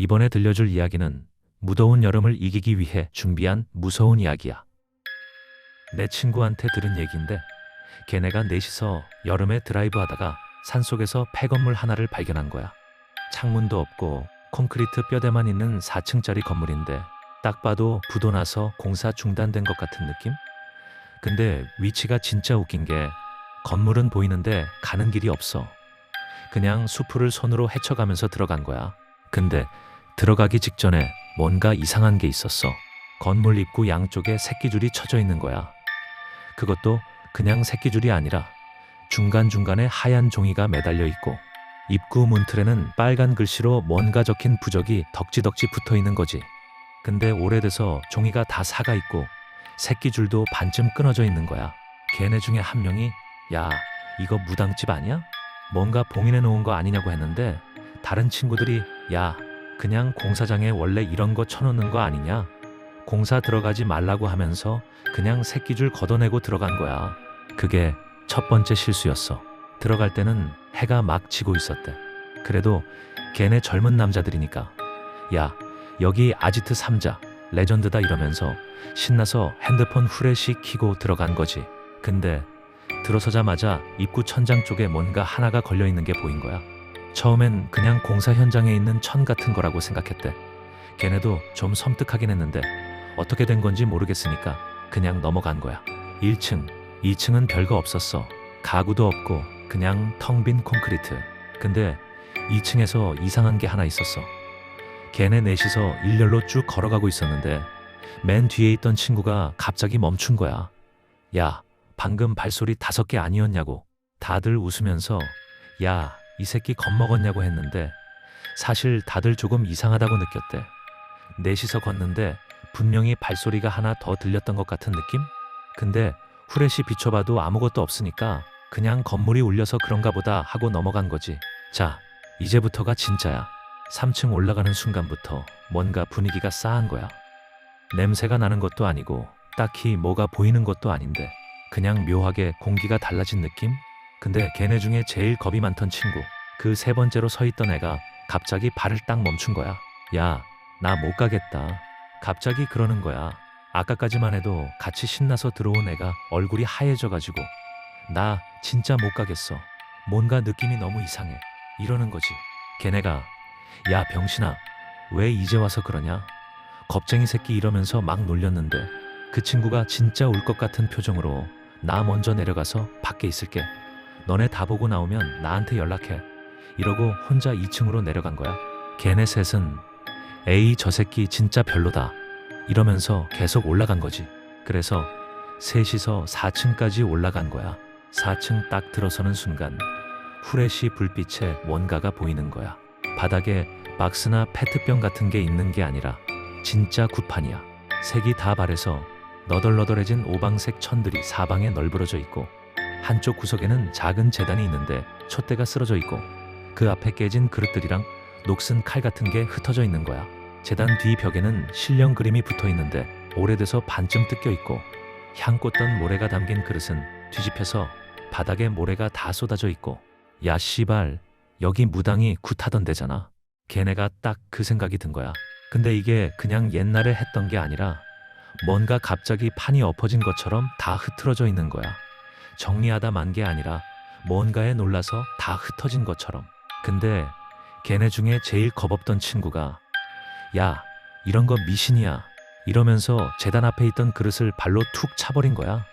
이번에 들려줄 이야기는 무더운 여름을 이기기 위해 준비한 무서운 이야기야. 내 친구한테 들은 얘기인데 걔네가 넷이서 여름에 드라이브 하다가 산속에서 폐건물 하나를 발견한 거야. 창문도 없고 콘크리트 뼈대만 있는 4층짜리 건물인데 딱 봐도 부도 나서 공사 중단된 것 같은 느낌? 근데 위치가 진짜 웃긴 게 건물은 보이는데 가는 길이 없어. 그냥 수풀을 손으로 헤쳐가면서 들어간 거야. 근데 들어가기 직전에 뭔가 이상한 게 있었어. 건물 입구 양쪽에 새끼줄이 쳐져 있는 거야. 그것도 그냥 새끼줄이 아니라 중간중간에 하얀 종이가 매달려 있고 입구 문틀에는 빨간 글씨로 뭔가 적힌 부적이 덕지덕지 붙어 있는 거지. 근데 오래돼서 종이가 다 사가 있고 새끼줄도 반쯤 끊어져 있는 거야. 걔네 중에 한 명이 야, 이거 무당집 아니야? 뭔가 봉인해 놓은 거 아니냐고 했는데 다른 친구들이 야, 그냥 공사장에 원래 이런 거 쳐놓는 거 아니냐? 공사 들어가지 말라고 하면서 그냥 새끼줄 걷어내고 들어간 거야. 그게 첫 번째 실수였어. 들어갈 때는 해가 막 지고 있었대. 그래도 걔네 젊은 남자들이니까 야, 여기 아지트 3자 레전드다 이러면서 신나서 핸드폰 후레쉬 켜고 들어간 거지. 근데 들어서자마자 입구 천장 쪽에 뭔가 하나가 걸려 있는 게 보인 거야. 처음엔 그냥 공사 현장에 있는 천 같은 거라고 생각했대. 걔네도 좀 섬뜩하긴 했는데 어떻게 된 건지 모르겠으니까 그냥 넘어간 거야. 1층, 2층은 별거 없었어. 가구도 없고 그냥 텅 빈 콘크리트. 근데 2층에서 이상한 게 하나 있었어. 걔네 넷이서 일렬로 쭉 걸어가고 있었는데 맨 뒤에 있던 친구가 갑자기 멈춘 거야. 야, 방금 발소리 5개 아니었냐고. 다들 웃으면서 야, 이 새끼 겁먹었냐고 했는데 사실 다들 조금 이상하다고 느꼈대. 넷이서 걷는데 분명히 발소리가 하나 더 들렸던 것 같은 느낌? 근데 후레쉬 비춰봐도 아무것도 없으니까 그냥 건물이 울려서 그런가 보다 하고 넘어간 거지. 자, 이제부터가 진짜야. 3층 올라가는 순간부터 뭔가 분위기가 싸한 거야. 냄새가 나는 것도 아니고 딱히 뭐가 보이는 것도 아닌데 그냥 묘하게 공기가 달라진 느낌? 근데 걔네 중에 제일 겁이 많던 친구, 그 세 번째로 서 있던 애가 갑자기 발을 딱 멈춘 거야. 야, 나 못 가겠다. 갑자기 그러는 거야. 아까까지만 해도 같이 신나서 들어온 애가 얼굴이 하얘져가지고 나 진짜 못 가겠어. 뭔가 느낌이 너무 이상해. 이러는 거지. 걔네가 야, 병신아, 왜 이제 와서 그러냐? 겁쟁이 새끼 이러면서 막 놀렸는데 그 친구가 진짜 울 것 같은 표정으로 나 먼저 내려가서 밖에 있을게. 너네 다 보고 나오면 나한테 연락해. 이러고 혼자 2층으로 내려간 거야. 걔네 셋은 에이, 저 새끼 진짜 별로다 이러면서 계속 올라간 거지. 그래서 셋이서 4층까지 올라간 거야. 4층 딱 들어서는 순간 후레쉬 불빛에 뭔가가 보이는 거야. 바닥에 박스나 페트병 같은 게 있는 게 아니라 진짜 구판이야. 색이 다 바래서 너덜너덜해진 오방색 천들이 사방에 널브러져 있고 한쪽 구석에는 작은 제단이 있는데 촛대가 쓰러져 있고 그 앞에 깨진 그릇들이랑 녹슨 칼 같은 게 흩어져 있는 거야. 제단 뒤 벽에는 실령 그림이 붙어 있는데 오래돼서 반쯤 뜯겨 있고 향 꽂던 모래가 담긴 그릇은 뒤집혀서 바닥에 모래가 다 쏟아져 있고 야, 씨발, 여기 무당이 굿하던 데잖아. 걔네가 딱 그 생각이 든 거야. 근데 이게 그냥 옛날에 했던 게 아니라 뭔가 갑자기 판이 엎어진 것처럼 다 흐트러져 있는 거야. 정리하다 만 게 아니라 뭔가에 놀라서 다 흩어진 것처럼. 근데 걔네 중에 제일 겁없던 친구가 야, 이런 거 미신이야 이러면서 제단 앞에 있던 그릇을 발로 툭 차버린 거야.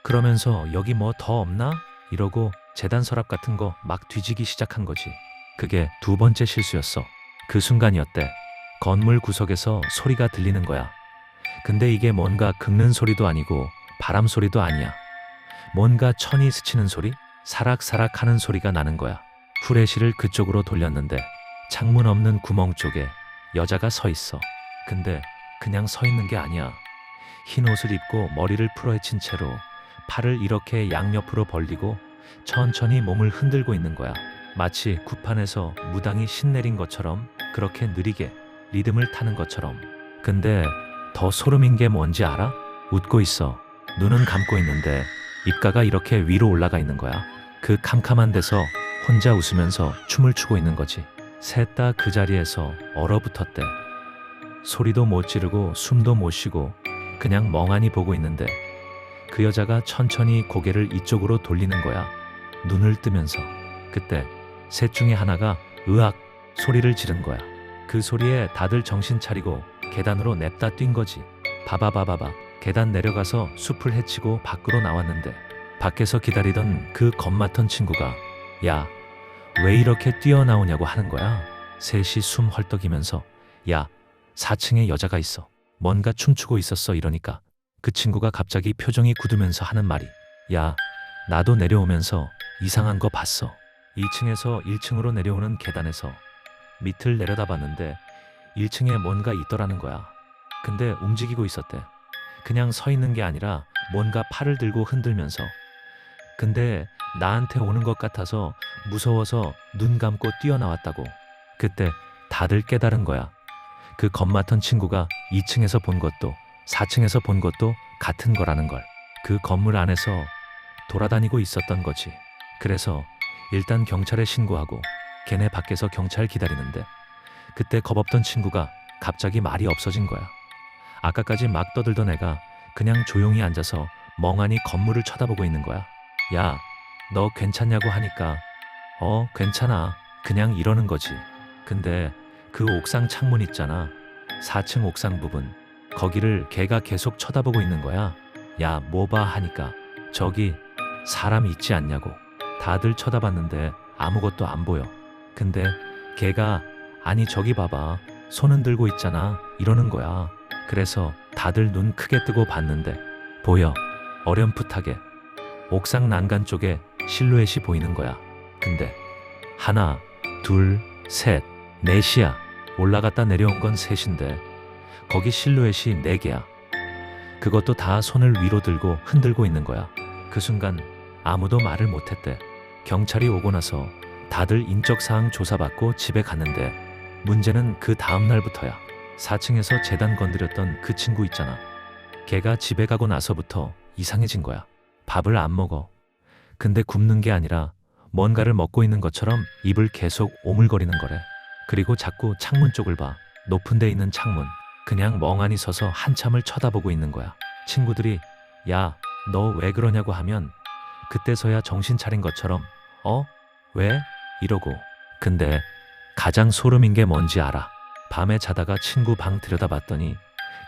그러면서 여기 뭐 더 없나? 이러고 제단 서랍 같은 거 막 뒤지기 시작한 거지. 그게 두 번째 실수였어. 그 순간이었대. 건물 구석에서 소리가 들리는 거야. 근데 이게 뭔가 긁는 소리도 아니고 바람 소리도 아니야. 뭔가 천이 스치는 소리? 사락사락 하는 소리가 나는 거야. 후레쉬를 그쪽으로 돌렸는데 창문 없는 구멍 쪽에 여자가 서 있어. 근데 그냥 서 있는 게 아니야. 흰 옷을 입고 머리를 풀어헤친 채로 팔을 이렇게 양옆으로 벌리고 천천히 몸을 흔들고 있는 거야. 마치 구판에서 무당이 신내린 것처럼 그렇게 느리게 리듬을 타는 것처럼. 근데 더 소름인 게 뭔지 알아? 웃고 있어. 눈은 감고 있는데 입가가 이렇게 위로 올라가 있는 거야. 그 캄캄한 데서 혼자 웃으면서 춤을 추고 있는 거지. 셋 다 그 자리에서 얼어붙었대. 소리도 못 지르고 숨도 못 쉬고 그냥 멍하니 보고 있는데 그 여자가 천천히 고개를 이쪽으로 돌리는 거야. 눈을 뜨면서. 그때 셋 중에 하나가 으악 소리를 지른 거야. 그 소리에 다들 정신 차리고 계단으로 냅다 뛴 거지. 바바바바바 계단 내려가서 숲을 헤치고 밖으로 나왔는데 밖에서 기다리던 그 겁 맡던 친구가 야, 왜 이렇게 뛰어나오냐고 하는 거야. 셋이 숨 헐떡이면서 야, 4층에 여자가 있어. 뭔가 춤추고 있었어. 이러니까 그 친구가 갑자기 표정이 굳으면서 하는 말이 야, 나도 내려오면서 이상한 거 봤어. 2층에서 1층으로 내려오는 계단에서 밑을 내려다봤는데 1층에 뭔가 있더라는 거야. 근데 움직이고 있었대. 그냥 서 있는 게 아니라 뭔가 팔을 들고 흔들면서. 근데 나한테 오는 것 같아서 무서워서 눈 감고 뛰어나왔다고. 그때 다들 깨달은 거야. 그 겁 맡은 친구가 2층에서 본 것도 4층에서 본 것도 같은 거라는 걸. 그 건물 안에서 돌아다니고 있었던 거지. 그래서 일단 경찰에 신고하고 걔네 밖에서 경찰 기다리는데 그때 겁없던 친구가 갑자기 말이 없어진 거야. 아까까지 막 떠들던 애가 그냥 조용히 앉아서 멍하니 건물을 쳐다보고 있는 거야. 야, 너 괜찮냐고 하니까 괜찮아. 그냥 이러는 거지. 근데 그 옥상 창문 있잖아. 4층 옥상 부분. 거기를 걔가 계속 쳐다보고 있는 거야. 야, 뭐 봐 하니까 저기 사람 있지 않냐고. 다들 쳐다봤는데 아무것도 안 보여. 근데 걔가 아니 저기 봐봐. 손은 들고 있잖아. 이러는 거야. 그래서 다들 눈 크게 뜨고 봤는데 보여. 어렴풋하게 옥상 난간 쪽에 실루엣이 보이는 거야. 근데 하나, 둘, 셋, 넷이야. 올라갔다 내려온 건 셋인데 거기 실루엣이 4개야. 그것도 다 손을 위로 들고 흔들고 있는 거야. 그 순간 아무도 말을 못했대. 경찰이 오고 나서 다들 인적사항 조사받고 집에 갔는데 문제는 그 다음 날부터야. 4층에서 재단 건드렸던 그 친구 있잖아. 걔가 집에 가고 나서부터 이상해진 거야. 밥을 안 먹어. 근데 굶는 게 아니라 뭔가를 먹고 있는 것처럼 입을 계속 오물거리는 거래. 그리고 자꾸 창문 쪽을 봐. 높은 데 있는 창문. 그냥 멍하니 서서 한참을 쳐다보고 있는 거야. 친구들이 야, 너 왜 그러냐고 하면 그때서야 정신 차린 것처럼 왜? 이러고. 근데 가장 소름인 게 뭔지 알아? 밤에 자다가 친구 방 들여다봤더니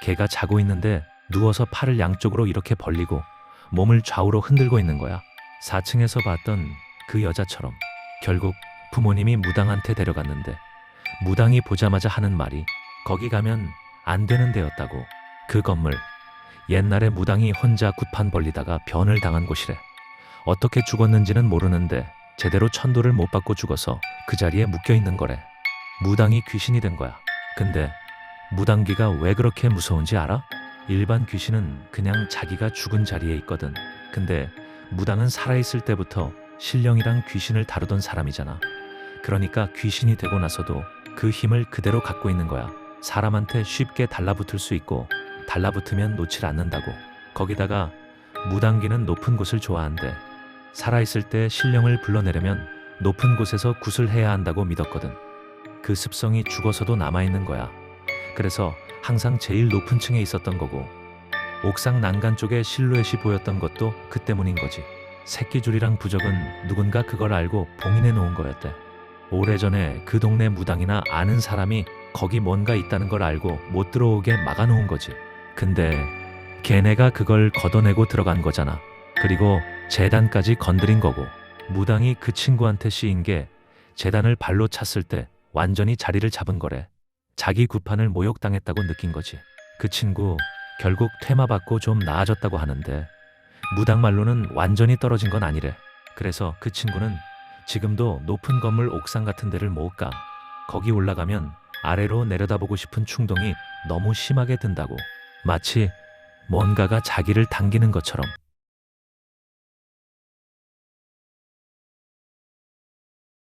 걔가 자고 있는데 누워서 팔을 양쪽으로 이렇게 벌리고 몸을 좌우로 흔들고 있는 거야. 4층에서 봤던 그 여자처럼. 결국 부모님이 무당한테 데려갔는데 무당이 보자마자 하는 말이 거기 가면 안 되는 데였다고. 그 건물 옛날에 무당이 혼자 굿판 벌리다가 변을 당한 곳이래. 어떻게 죽었는지는 모르는데 제대로 천도를 못 받고 죽어서 그 자리에 묶여 있는 거래. 무당이 귀신이 된 거야. 근데 무당기가 왜 그렇게 무서운지 알아? 일반 귀신은 그냥 자기가 죽은 자리에 있거든. 근데 무당은 살아있을 때부터 신령이랑 귀신을 다루던 사람이잖아. 그러니까 귀신이 되고 나서도 그 힘을 그대로 갖고 있는 거야. 사람한테 쉽게 달라붙을 수 있고 달라붙으면 놓질 않는다고. 거기다가 무당기는 높은 곳을 좋아한대. 살아있을 때 신령을 불러내려면 높은 곳에서 굿을 해야 한다고 믿었거든. 그 습성이 죽어서도 남아있는 거야. 그래서 항상 제일 높은 층에 있었던 거고 옥상 난간 쪽에 실루엣이 보였던 것도 그 때문인 거지. 새끼줄이랑 부적은 누군가 그걸 알고 봉인해 놓은 거였대. 오래전에 그 동네 무당이나 아는 사람이 거기 뭔가 있다는 걸 알고 못 들어오게 막아놓은 거지. 근데 걔네가 그걸 걷어내고 들어간 거잖아. 그리고 재단까지 건드린 거고. 무당이 그 친구한테 씌인 게 재단을 발로 찼을 때 완전히 자리를 잡은 거래. 자기 굿판을 모욕당했다고 느낀 거지. 그 친구 결국 퇴마받고 좀 나아졌다고 하는데 무당 말로는 완전히 떨어진 건 아니래. 그래서 그 친구는 지금도 높은 건물 옥상 같은 데를 못 가. 거기 올라가면 아래로 내려다보고 싶은 충동이 너무 심하게 든다고. 마치 뭔가가 자기를 당기는 것처럼.